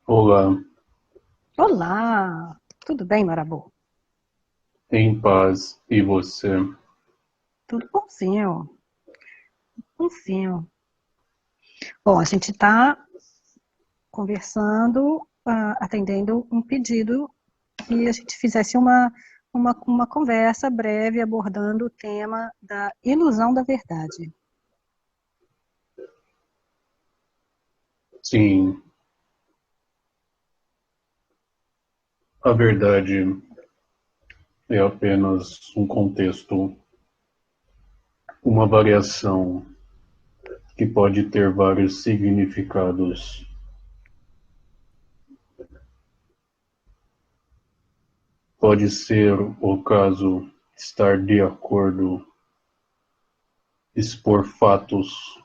Olá, Olá, tudo bem, Marabu? em paz, e você? Tudo bonzinho, bonzinho. Bom, a gente está conversando, atendendo um pedido que a gente fizesse uma conversa breve abordando o tema da ilusão da verdade. Sim, a verdade é apenas um contexto, uma variação que pode ter vários significados. Pode ser o caso estar de acordo, expor fatos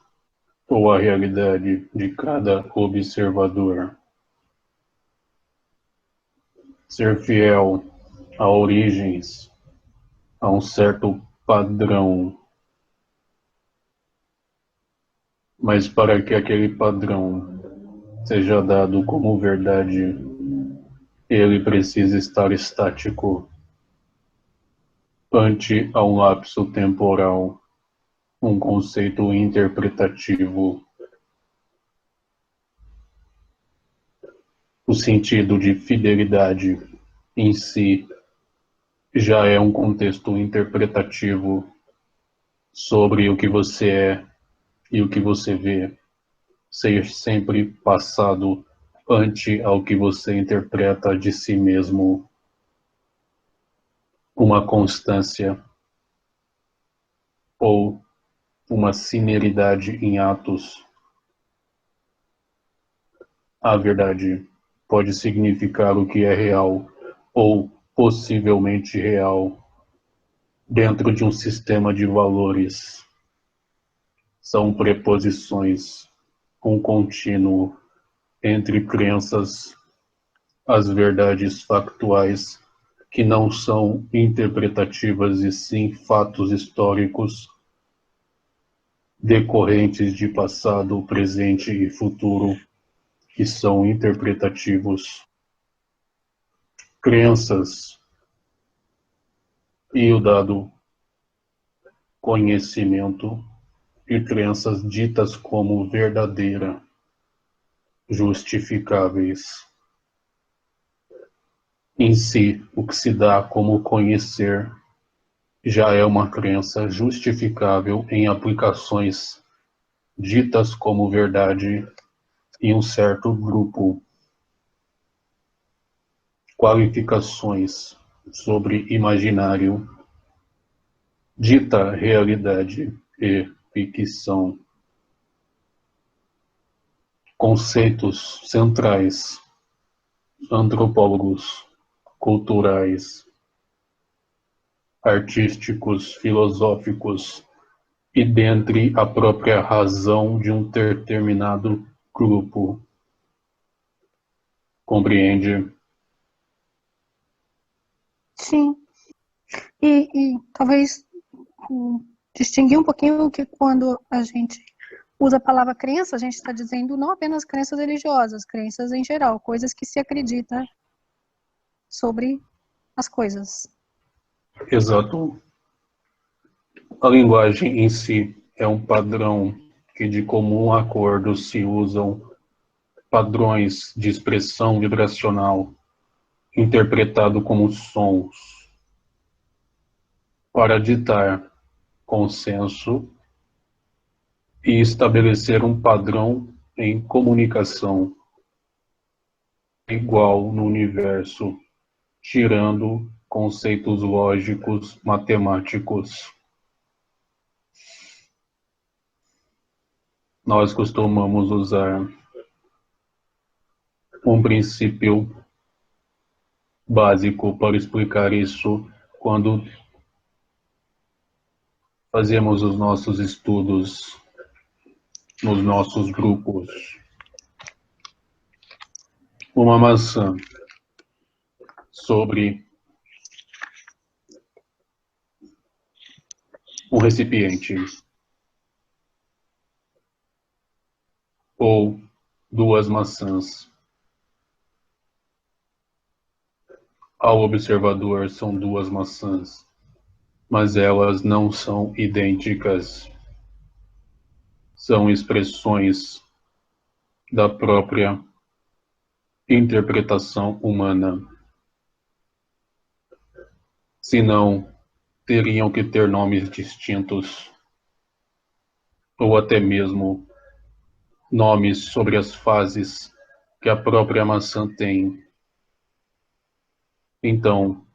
ou a realidade de cada observador, ser fiel a origens, a um certo padrão, mas para que aquele padrão seja dado como verdade, ele precisa estar estático ante a um lapso temporal, um conceito interpretativo. O sentido de fidelidade em si já é um contexto interpretativo sobre o que você é e o que você vê, ser sempre passado ante ao que você interpreta de si mesmo, uma constância ou uma cineridade em atos. A verdade pode significar o que é real ou possivelmente real dentro de um sistema de valores. São preposições, um contínuo entre crenças, as verdades factuais que não são interpretativas e sim fatos históricos decorrentes de passado, presente e futuro que são interpretativos. Crenças e o dado conhecimento e crenças ditas como verdadeira, justificáveis. Em si, o que se dá como conhecer já é uma crença justificável em aplicações ditas como verdade em um certo grupo. Qualificações sobre imaginário, dita realidade e ficção. Conceitos centrais, antropólogos, culturais, artísticos, filosóficos e dentre a própria razão de um determinado grupo. Compreende? Sim, e talvez distinguir um pouquinho que quando a gente usa a palavra crença, a gente está dizendo não apenas crenças religiosas, crenças em geral, coisas que se acredita sobre as coisas. Exato. A linguagem em si é um padrão que de comum acordo se usam padrões de expressão vibracional interpretado como sons para ditar consenso e estabelecer um padrão em comunicação igual no universo, tirando conceitos lógicos matemáticos. Nós costumamos usar um princípio básico para explicar isso quando fazemos os nossos estudos nos nossos grupos. Uma maçã sobre um recipiente ou duas maçãs. Ao observador, são duas maçãs, mas elas não são idênticas. São expressões da própria interpretação humana. Senão, teriam que ter nomes distintos, ou até mesmo nomes sobre as fases que a própria maçã tem. Então,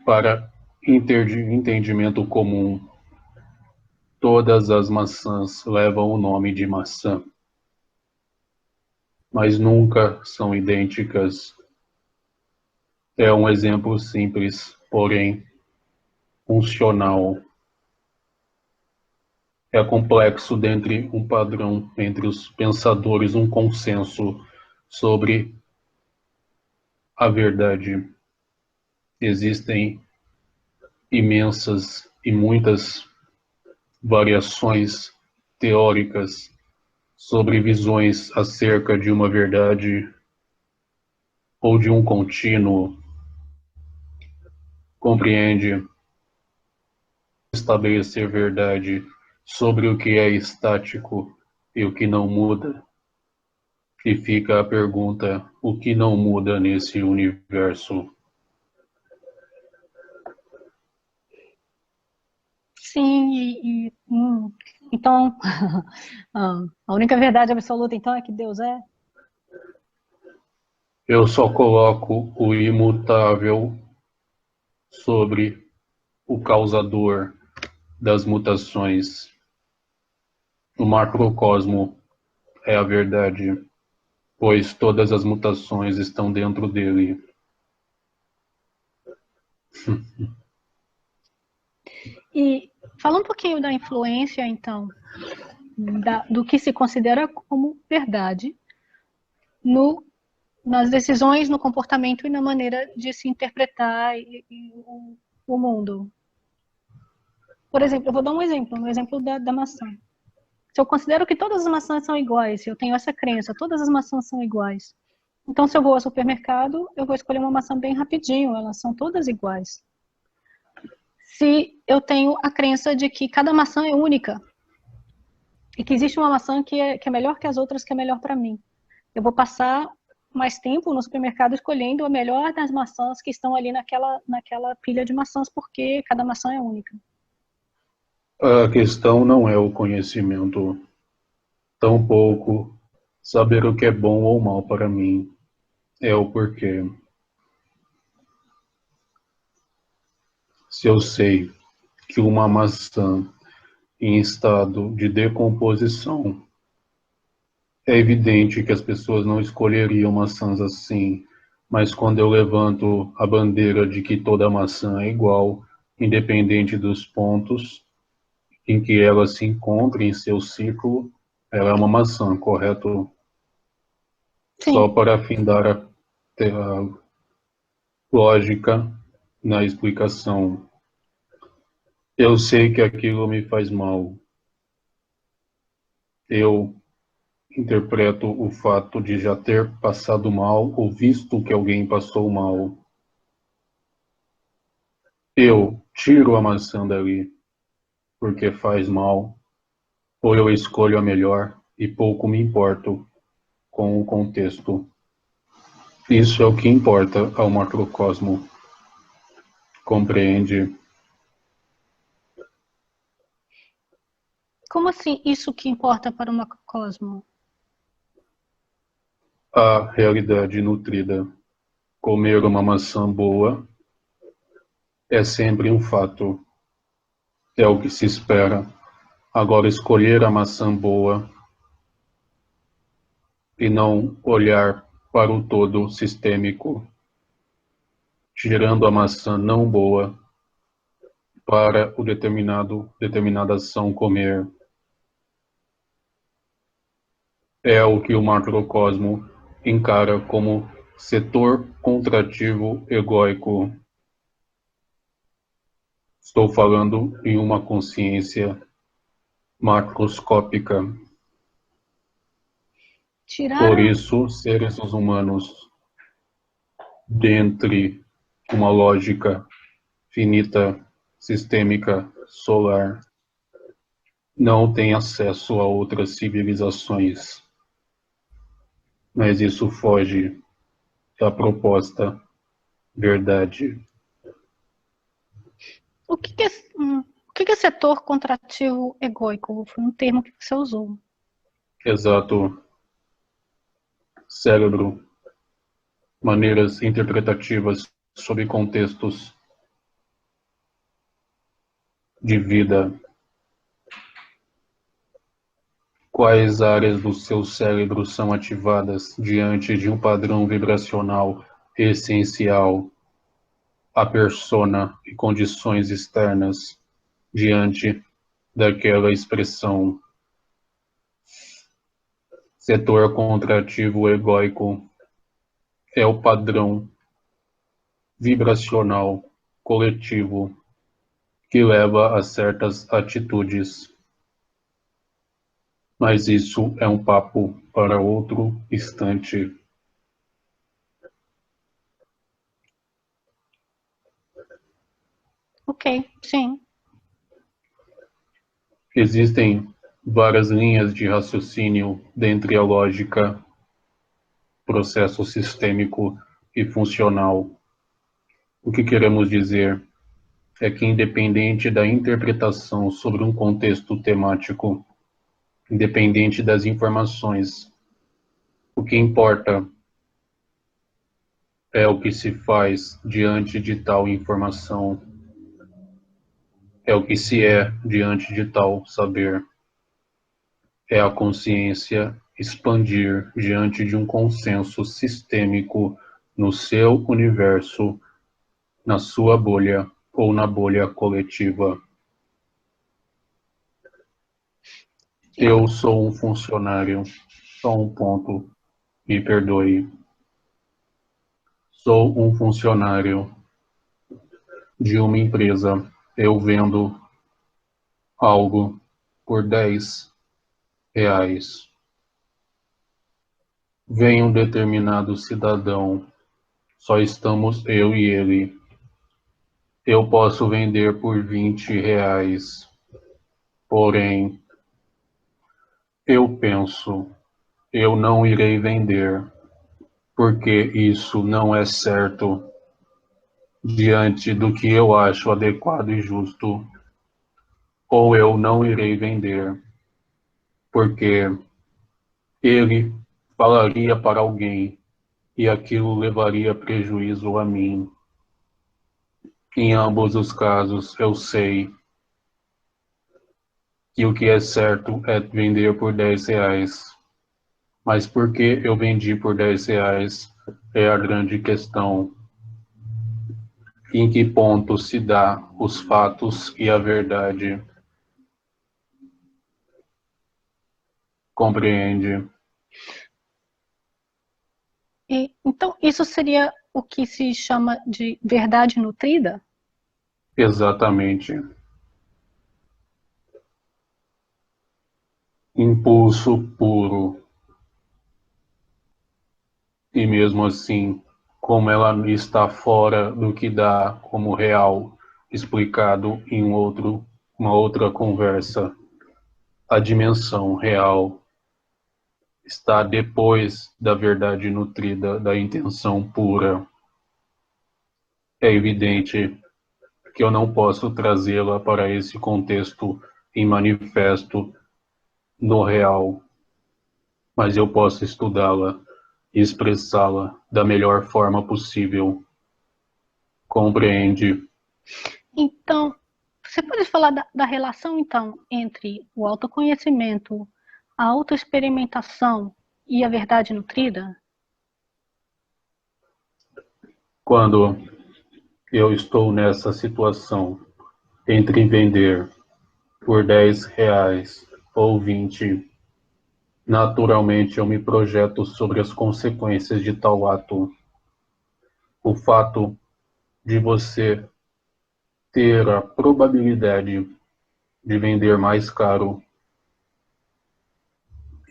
para entendimento comum, todas as maçãs levam o nome de maçã, mas nunca são idênticas. É um exemplo simples, porém funcional. É complexo dentre um padrão entre os pensadores, um consenso sobre a verdade. Existem imensas e muitas variações teóricas sobre visões acerca de uma verdade ou de um contínuo. Compreende estabelecer verdade sobre o que é estático e o que não muda. E fica a pergunta: o que não muda nesse universo? Sim, então, a única verdade absoluta, então, é que Deus é? Eu só coloco o imutável sobre o causador das mutações. O macrocosmo é a verdade, pois todas as mutações estão dentro dele. E fala um pouquinho da influência, então, do que se considera como verdade nas decisões, no comportamento e na maneira de se interpretar o mundo. Por exemplo, eu vou dar um exemplo, no exemplo da maçã. Se eu considero que todas as maçãs são iguais, se eu tenho essa crença, todas as maçãs são iguais. Então, se eu vou ao supermercado, eu vou escolher uma maçã bem rapidinho, elas são todas iguais. Se eu tenho a crença de que cada maçã é única, e que existe uma maçã que é melhor que as outras, que é melhor para mim, eu vou passar mais tempo no supermercado escolhendo a melhor das maçãs que estão ali naquela pilha de maçãs, porque cada maçã é única. A questão não é o conhecimento, tampouco saber o que é bom ou mal para mim, é o porquê. Se eu sei que uma maçã em estado de decomposição, é evidente que as pessoas não escolheriam maçãs assim, mas quando eu levanto a bandeira de que toda maçã é igual, independente dos pontos em que ela se encontra em seu ciclo, ela é uma maçã, correto? Só Sim, para afindar a lógica na explicação. Eu sei que aquilo me faz mal. Eu interpreto o fato de já ter passado mal ou visto que alguém passou mal. Eu tiro a maçã dali porque faz mal, ou eu escolho a melhor e pouco me importo com o contexto. Isso é o que importa ao macrocosmo. Compreende? como assim isso que importa para o macrocosmo? A realidade nutrida. Comer uma maçã boa é sempre um fato. É o que se espera. Agora, escolher a maçã boa e não olhar para o todo sistêmico, tirando a maçã não boa para o determinada ação comer, é o que o macrocosmo encara como setor contrativo egóico. Estou falando em uma consciência macroscópica. Por Tiraram. isso, seres humanos, dentre uma lógica finita, sistêmica, solar, não têm acesso a outras civilizações. Mas isso foge da proposta verdade. O que que é, o que que é setor contrativo egóico? Foi um termo que você usou. Exato. Cérebro, maneiras interpretativas sobre contextos de vida. Quais áreas do seu cérebro são ativadas diante de um padrão vibracional essencial à persona e condições externas diante daquela expressão? Setor contrativo egóico é o padrão vibracional coletivo que leva a certas atitudes. Mas isso é um papo para outro instante. Ok, sim. Existem várias linhas de raciocínio dentre a lógica, processo sistêmico e funcional. O que queremos dizer é que, independente da interpretação sobre um contexto temático, independente das informações, o que importa é o que se faz diante de tal informação, é o que se é diante de tal saber, é a consciência expandir diante de um consenso sistêmico no seu universo, na sua bolha ou na bolha coletiva. Eu sou um funcionário, só um ponto, me perdoe. Sou um funcionário de uma empresa. Eu vendo algo por R$ 10. Vem um determinado cidadão, só estamos eu e ele. Eu posso vender por R$ 20, porém, eu penso, eu não irei vender, porque isso não é certo diante do que eu acho adequado e justo, ou eu não irei vender, porque ele falaria para alguém e aquilo levaria prejuízo a mim. Em ambos os casos, eu sei que o que é certo é vender por R$ 10. Mas por que eu vendi por R$ 10 é a grande questão. Em que ponto se dá os fatos e a verdade? Compreende? E, então, isso seria o que se chama de verdade nutrida? Exatamente. Impulso puro. E mesmo assim, como ela está fora do que dá como real, explicado em uma outra conversa, a dimensão real está depois da verdade nutrida, da intenção pura. É evidente que eu não posso trazê-la para esse contexto em manifesto no real, mas eu posso estudá-la e expressá-la da melhor forma possível. Compreende? Então, você pode falar da relação, então, entre o autoconhecimento, a autoexperimentação e a verdade nutrida? Quando eu estou nessa situação entre vender por R$ 10 ou 20, naturalmente eu me projeto sobre as consequências de tal ato. O fato de você ter a probabilidade de vender mais caro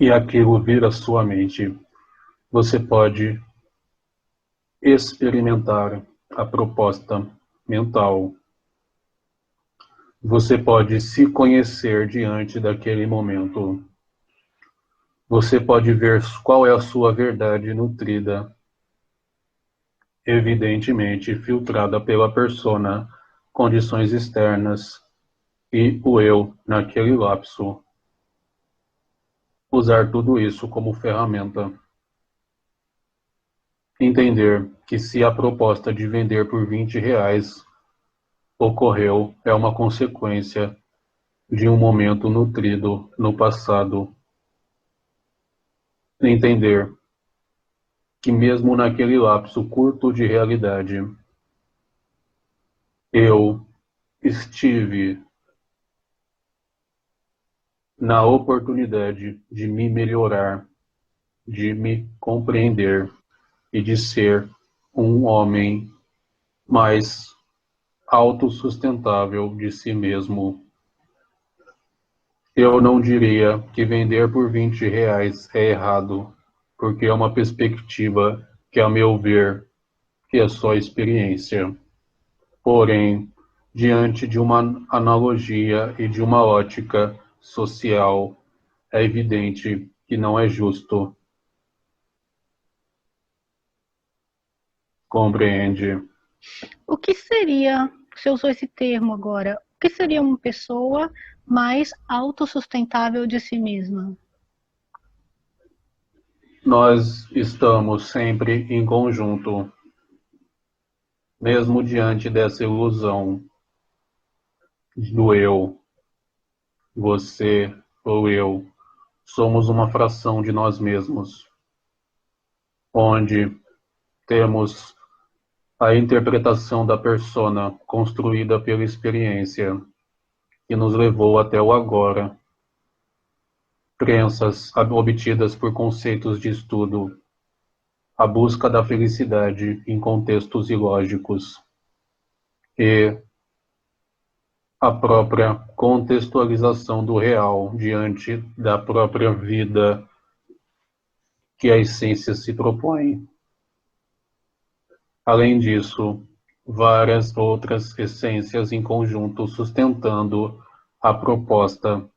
e aquilo vir à sua mente, você pode experimentar a proposta mental. Você pode se conhecer diante daquele momento. Você pode ver qual é a sua verdade nutrida, evidentemente filtrada pela persona, condições externas e o eu naquele lapso. Usar tudo isso como ferramenta. Entender que se a proposta de vender por R$ 20 ocorreu é uma consequência de um momento nutrido no passado. Entender que mesmo naquele lapso curto de realidade, eu estive na oportunidade de me melhorar, de me compreender e de ser um homem mais autossustentável de si mesmo. Eu não diria que vender por R$ 20 é errado, porque é uma perspectiva que, a meu ver, que é só experiência. Porém, diante de uma analogia e de uma ótica social, é evidente que não é justo. Compreende? O que seria, você usou esse termo agora, o que seria uma pessoa mais autossustentável de si mesma? Nós estamos sempre em conjunto, mesmo diante dessa ilusão do eu, você ou eu, somos uma fração de nós mesmos, onde temos a interpretação da persona construída pela experiência que nos levou até o agora, crenças obtidas por conceitos de estudo, a busca da felicidade em contextos ilógicos e a própria contextualização do real diante da própria vida que a essência se propõe. Além disso, várias outras essências em conjunto sustentando a proposta.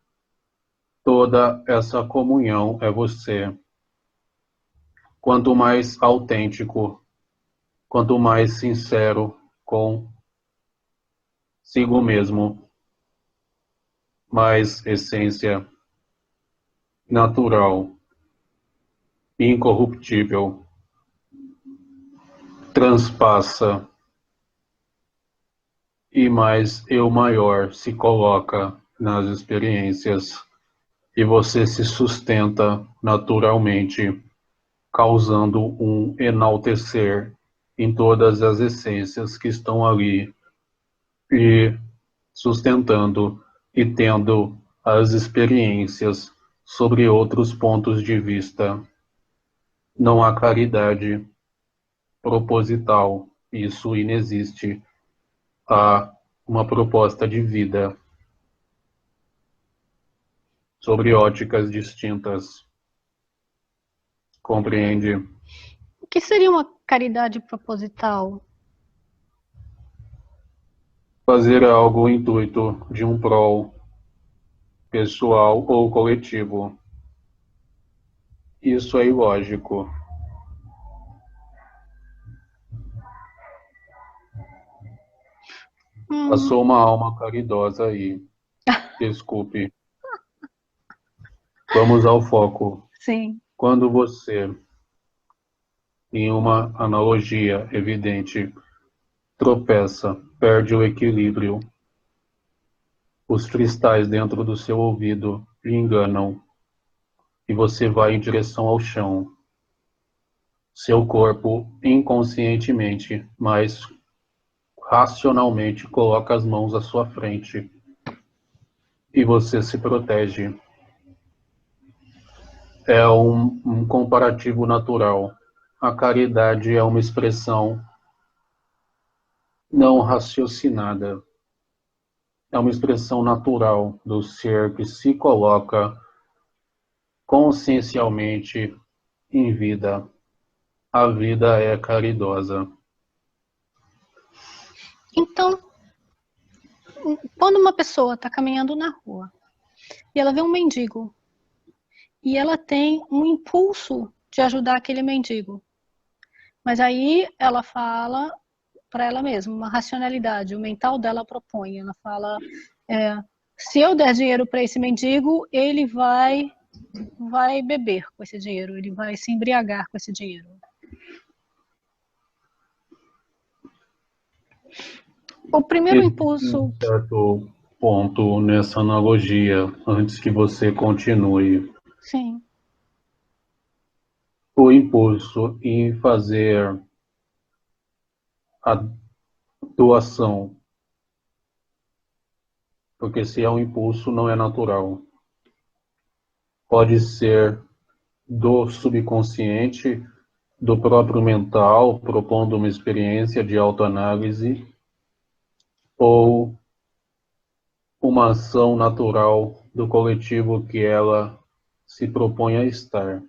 Toda essa comunhão é você. Quanto mais autêntico, quanto mais sincero consigo mesmo, mais essência natural, incorruptível, transpassa e mais eu maior se coloca nas experiências e você se sustenta naturalmente, causando um enaltecer em todas as essências que estão ali e sustentando e tendo as experiências sobre outros pontos de vista. Não há caridade proposital, isso inexiste. Há uma proposta de vida sobre óticas distintas. Compreende? O que seria uma caridade proposital? Fazer algo intuito de um prol pessoal ou coletivo. Isso é ilógico. Passou uma alma caridosa aí. Desculpe. Vamos ao foco. Sim. Quando você, em uma analogia evidente, tropeça, perde o equilíbrio, os cristais dentro do seu ouvido lhe enganam e você vai em direção ao chão. Seu corpo, inconscientemente, mas racionalmente, coloca as mãos à sua frente e você se protege. É um comparativo natural. A caridade é uma expressão não raciocinada. é uma expressão natural do ser que se coloca consciencialmente em vida. A vida é caridosa. Então, quando uma pessoa está caminhando na rua e ela vê um mendigo e ela tem um impulso de ajudar aquele mendigo, mas aí ela fala para ela mesma, uma racionalidade, o mental dela propõe, ela fala, se eu der dinheiro para esse mendigo, ele vai beber com esse dinheiro, ele vai se embriagar com esse dinheiro. O primeiro impulso... Um certo ponto nessa analogia, antes que você continue. Sim. O impulso em fazer a doação, porque se é um impulso, não é natural. Pode ser do subconsciente, do próprio mental, propondo uma experiência de autoanálise, ou uma ação natural do coletivo que ela se propõe a estar.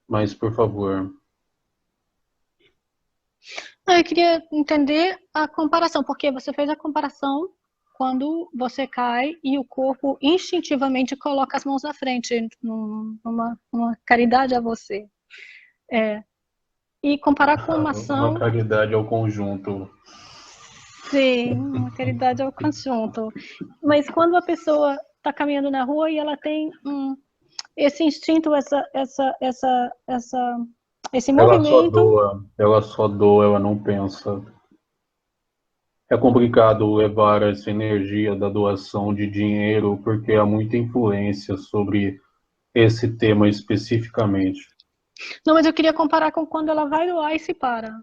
Mas, por favor. Eu queria entender a comparação, porque você fez a comparação quando você cai e o corpo instintivamente coloca as mãos na frente, numa caridade a você. E comparar com uma Uma ação... caridade ao conjunto. Sim, uma caridade ao conjunto. Mas quando a pessoa está caminhando na rua e ela tem esse instinto, esse movimento... Ela só doa, ela não pensa. É complicado levar essa energia da doação de dinheiro, porque há muita influência sobre esse tema especificamente. Não, mas eu queria comparar com quando ela vai doar e se para.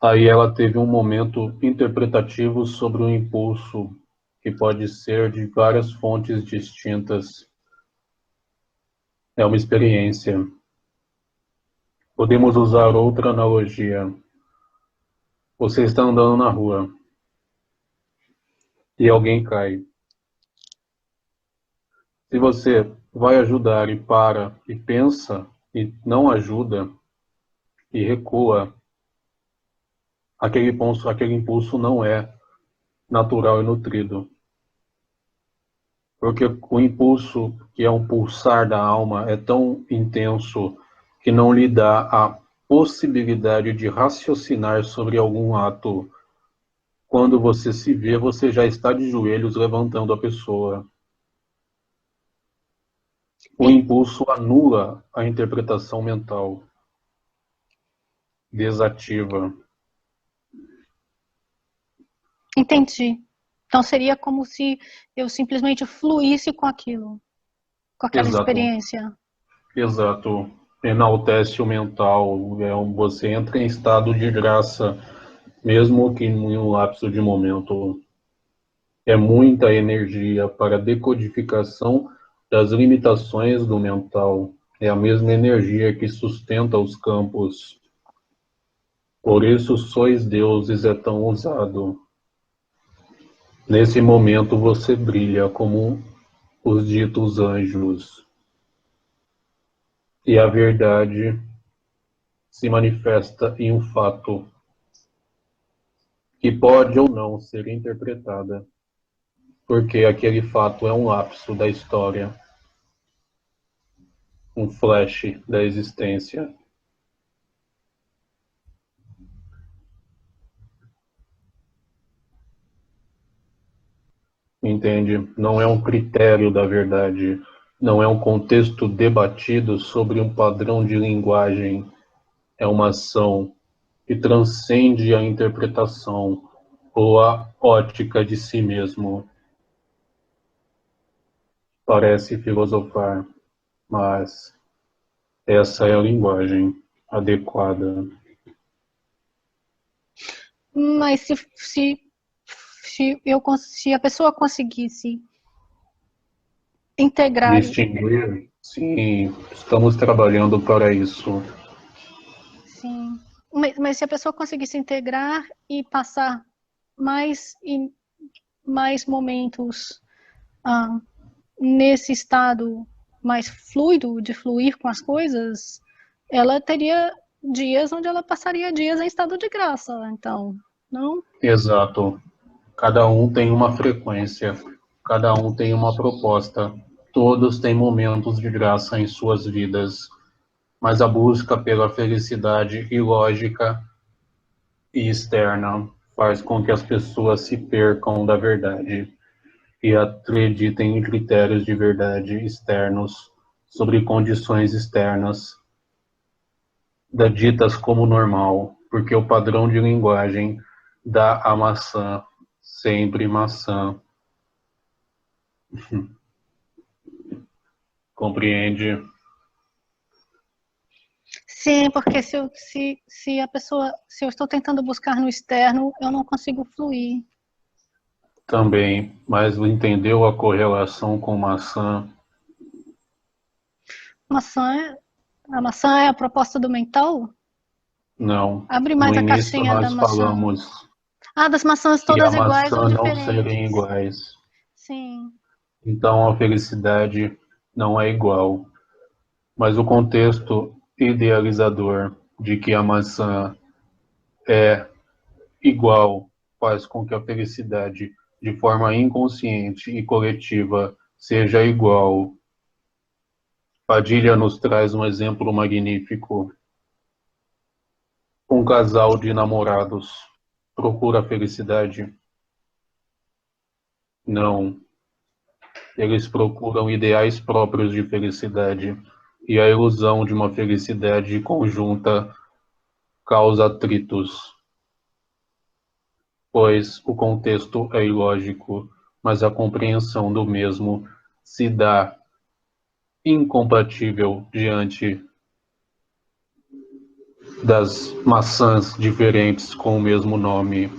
Aí ela teve um momento interpretativo sobre o impulso, que pode ser de várias fontes distintas. É uma experiência. Podemos usar outra analogia. Você está andando na rua e alguém cai. Se você vai ajudar e para e pensa e não ajuda e recua, aquele impulso não é natural e nutrido. Porque o impulso, que é um pulsar da alma, é tão intenso que não lhe dá a possibilidade de raciocinar sobre algum ato. Quando você se vê, você já está de joelhos levantando a pessoa. O impulso anula a interpretação mental, desativa. Entendi. Então seria como se eu simplesmente fluísse com aquilo, com aquela Exato, experiência. exato. Enaltece o mental, você entra em estado de graça, mesmo que em um lapso de momento. É muita energia para decodificação das limitações do mental. É a mesma energia que sustenta os campos. Por isso, sois deuses é tão usado. Nesse momento você brilha como os ditos anjos. E a verdade se manifesta em um fato que pode ou não ser interpretada, porque aquele fato é um lapso da história, um flash da existência. Entende? Não é um critério da verdade, não é um contexto debatido sobre um padrão de linguagem, é uma ação que transcende a interpretação ou a ótica de si mesmo. Parece filosofar, mas essa é a linguagem adequada. Mas se a pessoa conseguisse integrar... Distinguir, sim, estamos trabalhando para isso. Sim. Mas se a pessoa conseguisse integrar e passar mais momentos nesse estado mais fluido, de fluir com as coisas, ela teria dias onde ela passaria dias em estado de graça. Então, não? Exato. Cada um tem uma frequência, cada um tem uma proposta. Todos têm momentos de graça em suas vidas, mas a busca pela felicidade ilógica e externa faz com que as pessoas se percam da verdade e acreditem em critérios de verdade externos sobre condições externas, ditas como normal, porque o padrão de linguagem dá a maçã sempre maçã. Compreende? Sim, porque se a pessoa, se eu estou tentando buscar no externo, eu não consigo fluir. Também, mas entendeu a correlação com maçã? Maçã, a maçã é a proposta do mental? Não. Abre No mais a início caixinha da nós maçã. falamos Ah, das maçãs que a todas iguais ou maçã não serem diferentes. iguais. Sim. Então a felicidade não é igual. Mas o contexto idealizador de que a maçã é igual faz com que a felicidade, de forma inconsciente e coletiva, seja igual. Padilha nos traz um exemplo magnífico. Um casal de namorados procura a felicidade? Não. Eles procuram ideais próprios de felicidade, e a ilusão de uma felicidade conjunta causa atritos, pois o contexto é ilógico, mas a compreensão do mesmo se dá incompatível diante das maçãs diferentes com o mesmo nome.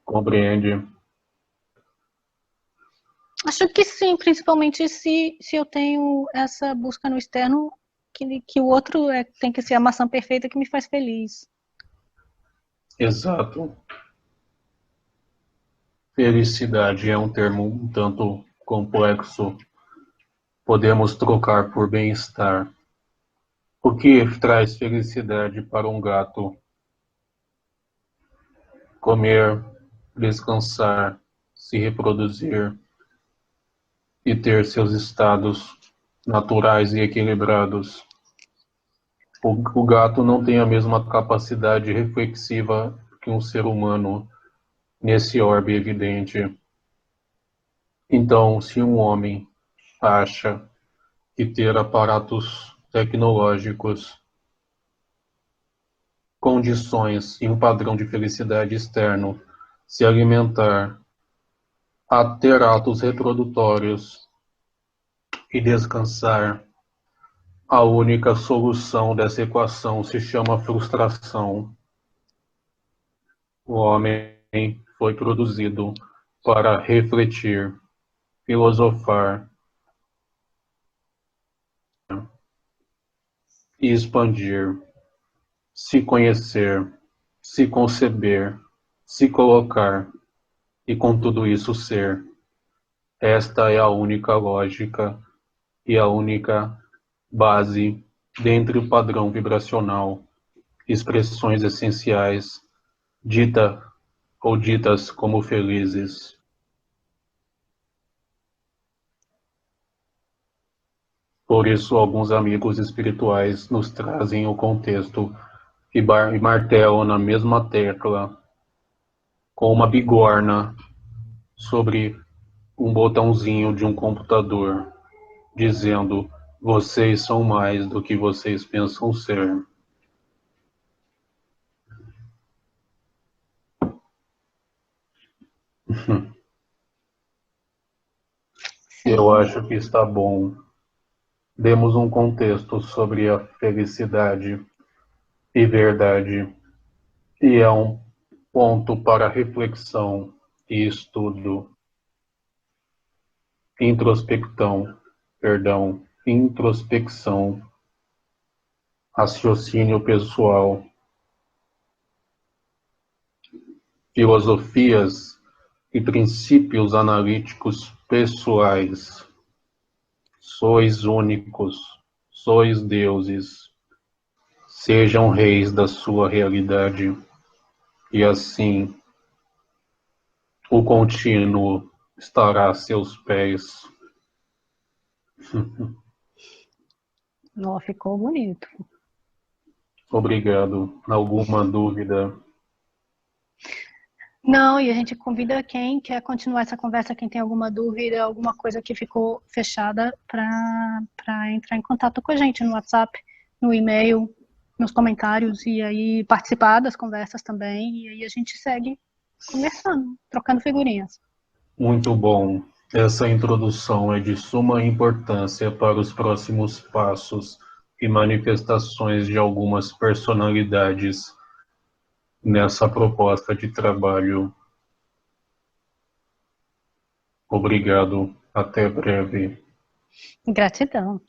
Compreende? Acho que sim, principalmente se eu tenho essa busca no externo, que o outro tem que ser a maçã perfeita que me faz feliz. Exato. Felicidade é um termo um tanto complexo. Podemos trocar por bem-estar. O que traz felicidade para um gato? Comer, descansar, se reproduzir e ter seus estados naturais e equilibrados. O gato não tem a mesma capacidade reflexiva que um ser humano nesse orbe evidente. Então, se um homem acha que ter aparatos tecnológicos, condições e um padrão de felicidade externo, se alimentar, a ter atos reprodutórios e descansar, a única solução dessa equação se chama frustração. O homem foi produzido para refletir, filosofar e expandir, se conhecer, se conceber, se colocar e com tudo isso ser. Esta é a única lógica e a única base dentro do padrão vibracional, expressões essenciais, dita ou ditas como felizes. Por isso, alguns amigos espirituais nos trazem o contexto e martelam na mesma tecla, com uma bigorna sobre um botãozinho de um computador, dizendo: vocês são mais do que vocês pensam ser. Eu Sim, acho que está bom. Demos um contexto sobre a felicidade e verdade, e é um ponto para reflexão e estudo. Introspecção, introspecção raciocínio pessoal, filosofias e princípios analíticos pessoais. Sois únicos, sois deuses, sejam reis da sua realidade, e assim o contínuo estará a seus pés. Ó, ficou bonito. Obrigado. Alguma dúvida? Não, e a gente convida quem quer continuar essa conversa, quem tem alguma dúvida, alguma coisa que ficou fechada, para entrar em contato com a gente no WhatsApp, no e-mail, nos comentários, e aí participar das conversas também, e aí a gente segue conversando, trocando figurinhas. Muito bom. Essa introdução é de suma importância para os próximos passos e manifestações de algumas personalidades nessa proposta de trabalho. Obrigado. Até breve. Gratidão.